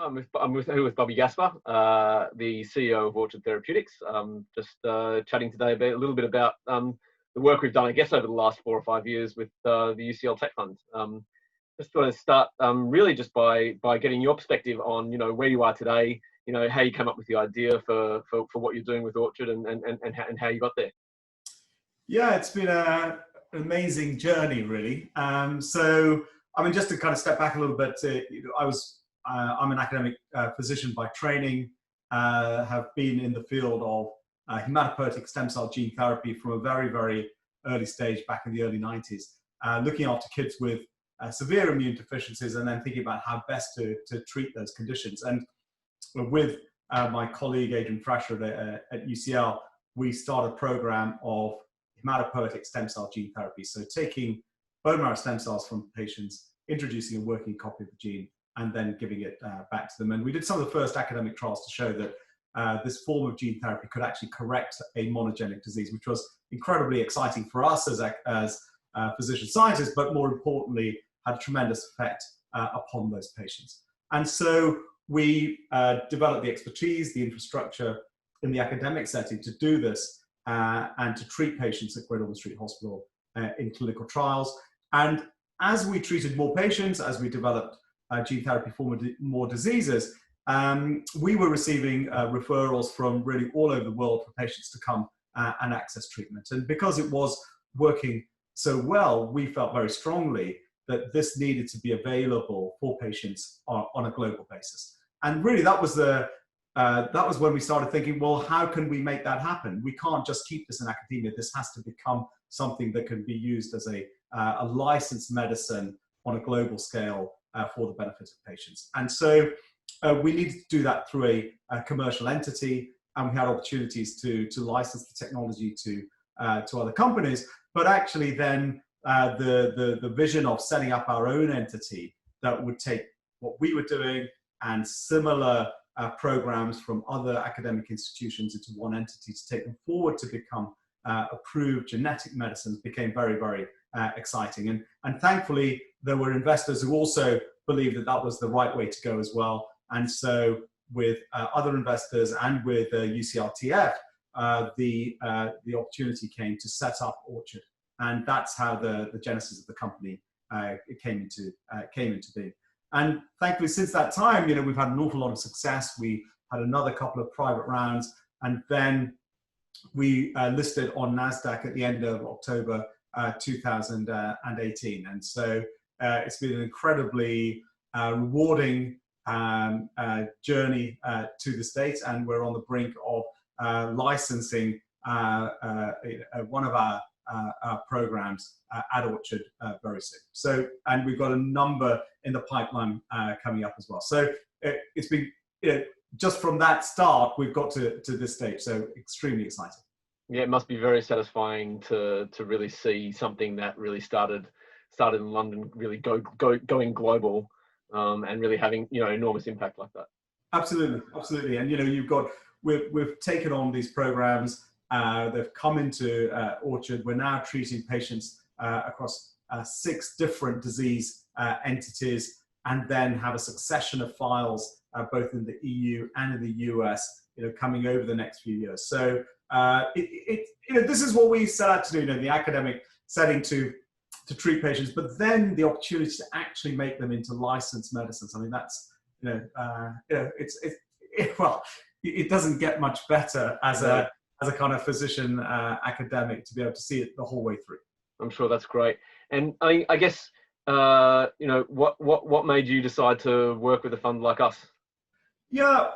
I'm with Bobby Gaspar, the CEO of Orchard Therapeutics. Just chatting today a little bit about the work we've done, I guess, over the last 4 or 5 years with the UCL Tech Fund. Just want to start really just by getting your perspective on, where you are today, how you came up with the idea for what you're doing with Orchard and how you got there. Yeah, it's been an amazing journey, really. So, I mean, just to kind of step back a little bit, I'm an academic physician by training, have been in the field of hematopoietic stem cell gene therapy from a very, very early stage back in the early 90s, looking after kids with severe immune deficiencies and then thinking about how best to treat those conditions. And with my colleague, Adrian Frasher at UCL, we started a program of hematopoietic stem cell gene therapy. So taking bone marrow stem cells from patients, introducing a working copy of the gene, and then giving it back to them. And we did some of the first academic trials to show that this form of gene therapy could actually correct a monogenic disease, which was incredibly exciting for us as physician scientists, but more importantly, had a tremendous effect upon those patients. And so we developed the expertise, the infrastructure in the academic setting to do this and to treat patients at Great Ormond Street Hospital in clinical trials. And as we treated more patients, as we developed gene therapy for more diseases, we were receiving referrals from really all over the world for patients to come and access treatment. And because it was working so well, we felt very strongly that this needed to be available for patients on a global basis. And really, that was when we started thinking, well, how can we make that happen? We can't just keep this in academia. This has to become something that can be used as a licensed medicine on a global scale for the benefit of patients. And so we needed to do that through a commercial entity, and we had opportunities to license the technology to other companies. But actually then the vision of setting up our own entity that would take what we were doing and similar programs from other academic institutions into one entity to take them forward to become approved genetic medicines became very, very exciting. And thankfully, there were investors who also believed that that was the right way to go as well. And so with other investors and with UCLTF, the opportunity came to set up Orchard. And that's how the genesis of the company came into being. And thankfully, since that time, we've had an awful lot of success. We had another couple of private rounds, and then we listed on Nasdaq at the end of October 2018. And so it's been an incredibly rewarding journey to the States, and we're on the brink of licensing one of our programs at Orchard very soon. So, and we've got a number in the pipeline coming up as well. So it's been, just from that start, we've got to this stage. So extremely exciting. Yeah, it must be very satisfying to really see something that really started in London really going global and really having enormous impact like that. Absolutely, absolutely. And we've taken on these programs. They've come into Orchard. We're now treating patients across 6 different disease entities, and then have a succession of files both in the EU and in the US, coming over the next few years. So this is what we set out to do, in the academic setting to treat patients, but then the opportunity to actually make them into licensed medicines. I mean, that's it doesn't get much better as a kind of physician academic to be able to see it the whole way through. I'm sure that's great. And I guess what made you decide to work with a fund like us? Yeah,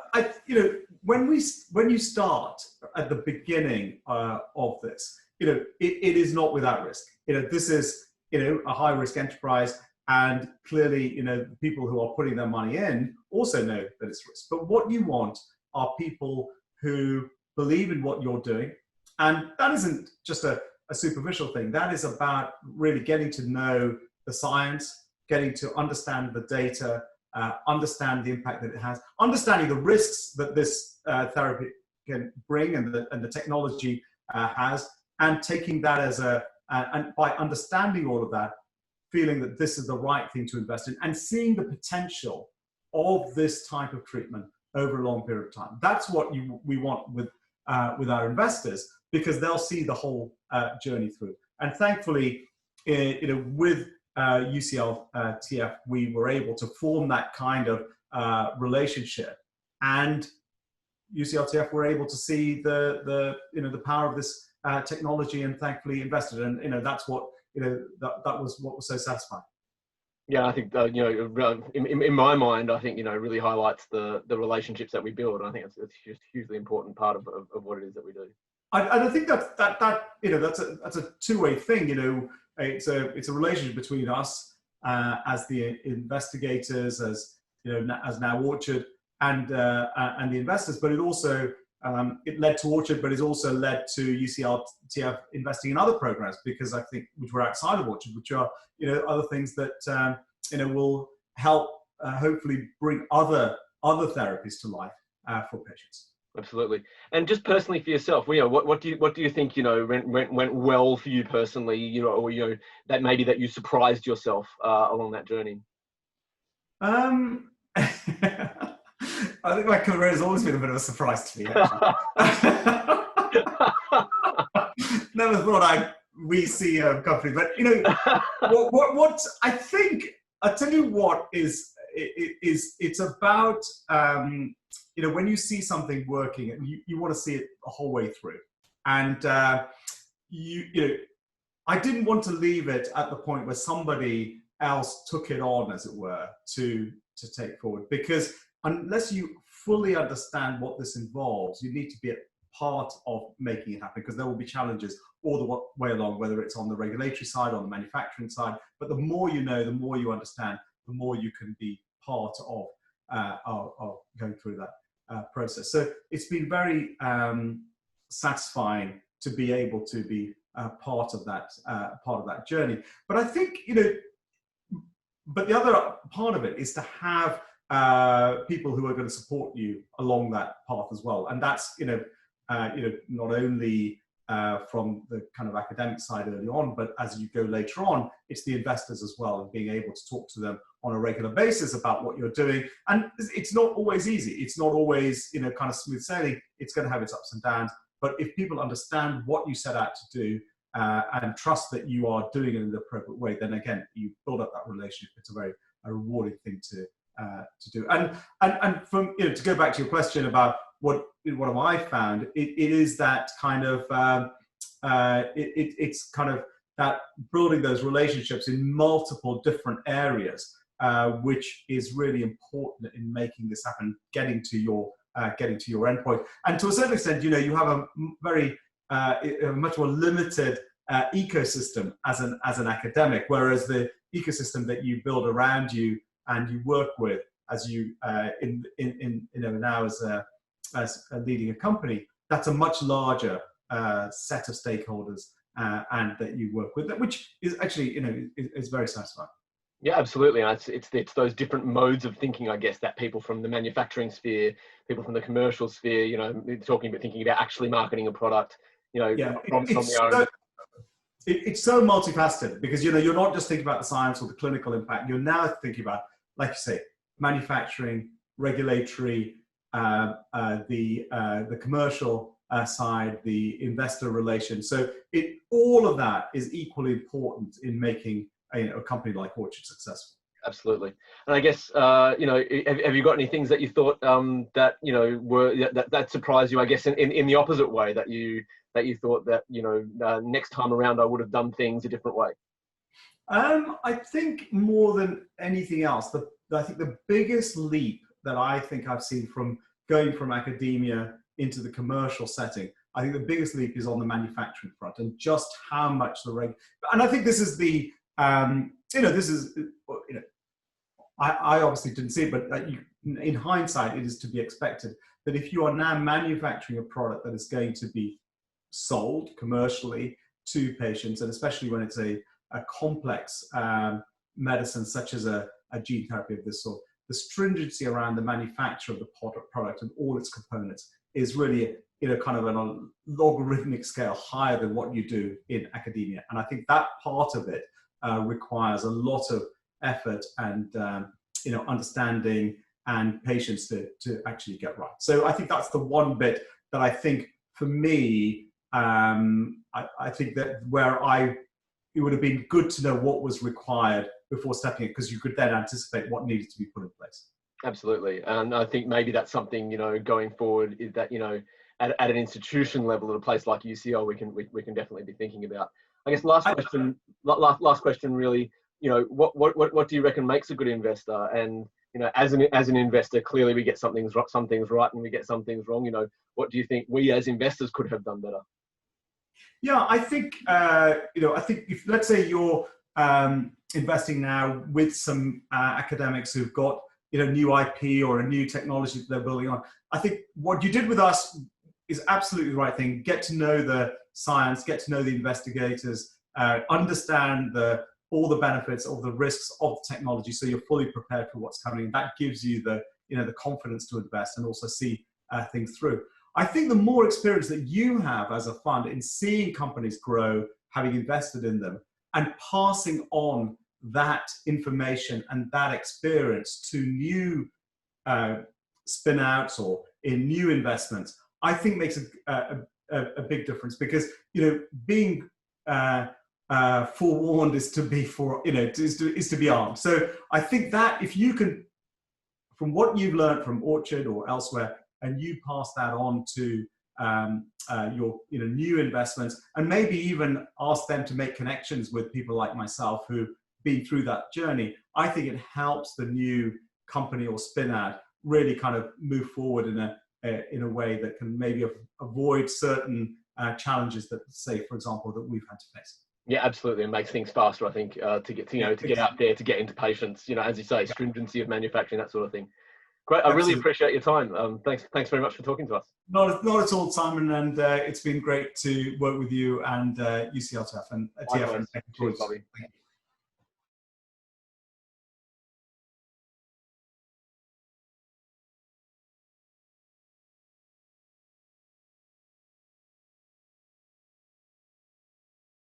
when you start at the beginning of this, it is not without risk. This is a high risk enterprise, and clearly, the people who are putting their money in also know that it's risk. But what you want are people who believe in what you're doing, and that isn't just a superficial thing. That is about really getting to know the science, getting to understand the data, understand the impact that it has, understanding the risks that this therapy can bring and the technology has, and taking that as and by understanding all of that, feeling that this is the right thing to invest in, and seeing the potential of this type of treatment over a long period of time. That's what we want with our investors, because they'll see the whole journey through. And thankfully, with UCL TF, we were able to form that kind of relationship, and UCL TF were able to see the power of this technology, and thankfully invested. And that's what that was what was so satisfying. Yeah, I think in my mind, I think really highlights the relationships that we build. And I think it's just a hugely important part of what it is that we do. I think that's a two-way thing. It's a relationship between us as the investigators, as now Orchard, and the investors. But it also it led to Orchard, but it's also led to UCL TF investing in other programs, because I think, which were outside of Orchard, which are other things that will help hopefully bring other therapies to life for patients. Absolutely. And just personally for yourself, what do you think went well for you personally, or that maybe that you surprised yourself along that journey? I think my career has always been a bit of a surprise to me, actually. Never thought we see a company, but what I think, I'll tell you what it's about. When you see something working, and you want to see it the whole way through, and I didn't want to leave it at the point where somebody else took it on, as it were, to take forward, because unless you fully understand what this involves, you need to be a part of making it happen, because there will be challenges all the way along, whether it's on the regulatory side, on the manufacturing side. But the more you know, the more you understand, the more you can be part of going through that process. So it's been very satisfying to be able to be part of that journey. But I think but the other part of it is to have people who are going to support you along that path as well, and that's not only from the kind of academic side early on, but as you go later on, it's the investors as well, and being able to talk to them on a regular basis about what you're doing. And it's not always easy. It's not always kind of smooth sailing. It's going to have its ups and downs. But if people understand what you set out to do and trust that you are doing it in the appropriate way, then again, you build up that relationship. It's a very rewarding thing to do. And from to go back to your question about what have I found, it is that kind of it's kind of that building those relationships in multiple different areas, which is really important in making this happen, getting to your endpoint. And to a certain extent, you have a very much more limited ecosystem as an academic, whereas the ecosystem that you build around you and you work with as you now as leading a company, that's a much larger set of stakeholders and that you work with, which is actually is very satisfying. Yeah, absolutely. And it's those different modes of thinking, I guess, that people from the manufacturing sphere, people from the commercial sphere, thinking about actually marketing a product, It's so multifaceted, because you're not just thinking about the science or the clinical impact. You're now thinking about, like you say, manufacturing, regulatory, the commercial side, the investor relations. So all of that is equally important in making a company like Orchard successful. Absolutely. And I guess have you got any things that you thought that that surprised you, I guess, in the opposite way, that you thought that next time around I would have done things a different way? I think more than anything else, I think the biggest leap that I think I've seen from going from academia into the commercial setting, I think the biggest leap is on the manufacturing front, and just how much and I think this is the I obviously didn't see it, but in hindsight, it is to be expected that if you are now manufacturing a product that is going to be sold commercially to patients, and especially when it's a complex medicine such as a gene therapy of this sort, the stringency around the manufacture of the product and all its components is really kind of on a logarithmic scale higher than what you do in academia. And I think that part of it requires a lot of effort and understanding and patients to actually get right. So I think that's the one bit that I think for me, I think that it would have been good to know what was required before stepping in, because you could then anticipate what needed to be put in place. Absolutely. And I think maybe that's something, going forward, is that, at an institution level at a place like UCL, we can definitely be thinking about. I guess last question really, what do you reckon makes a good investor? And, as an investor, clearly we get some things right and we get some things wrong. What do you think we as investors could have done better? Yeah, I think, I think if, let's say you're investing now with some academics who've got, new IP or a new technology that they're building on, I think what you did with us is absolutely the right thing. Get to know the science, get to know the investigators, understand all the benefits of the risks of the technology, so you're fully prepared for what's coming. That gives you the confidence to invest and also see things through. I think the more experience that you have as a fund in seeing companies grow, having invested in them, and passing on that information and that experience to new spin-outs or in new investments, I think makes a big difference, because being forewarned is to be is to be armed. So I think that if you can, from what you've learned from Orchard or elsewhere, and you pass that on to your new investments, and maybe even ask them to make connections with people like myself who've been through that journey, I think it helps the new company or spin out really kind of move forward in a way that can maybe avoid certain challenges that, say, for example, that we've had to face. Yeah, absolutely. It makes things faster, I think, to get out there, to get into patients, as you say, stringency of manufacturing, that sort of thing. Great. I really appreciate your time. Thanks very much for talking to us. Not at all, Simon. And it's been great to work with you and UCL TF and TF. Cheers, Bobby.